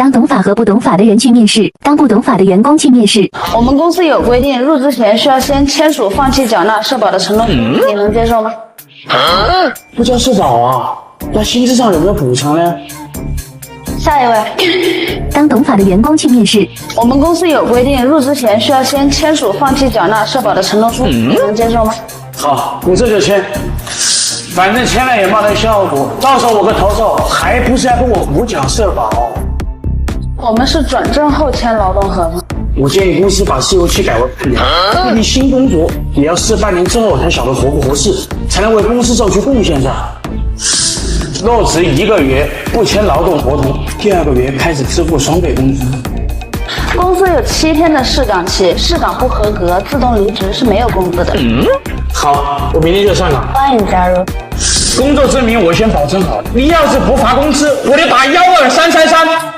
当懂法和不懂法的人去面试，当不懂法的员工去面试。我们公司有规定，入职前需要先签署放弃缴纳社保的承诺书，你能接受吗？不交社保啊？那薪资上有没有补偿呢？下一位，当懂法的员工去面试。我们公司有规定，入职前需要先签署放弃缴纳社保的承诺书，你能接受吗？好，你这就签，反正签了也没得效果，到时候我个投诉，还不是要跟我补缴社保？我们是转正后签劳动合同。我建议公司把试用期改为半年，你新工作也要试半年之后才晓得合不合适，才能为公司做出贡献噻。入职1个月不签劳动合同，第2个月开始支付双倍工资。公司有7天的试岗期，试岗不合格自动离职是没有工资的。好，我明天就上岗。欢迎加入。工作证明我先保存好，你要是不发工资，我就打12333。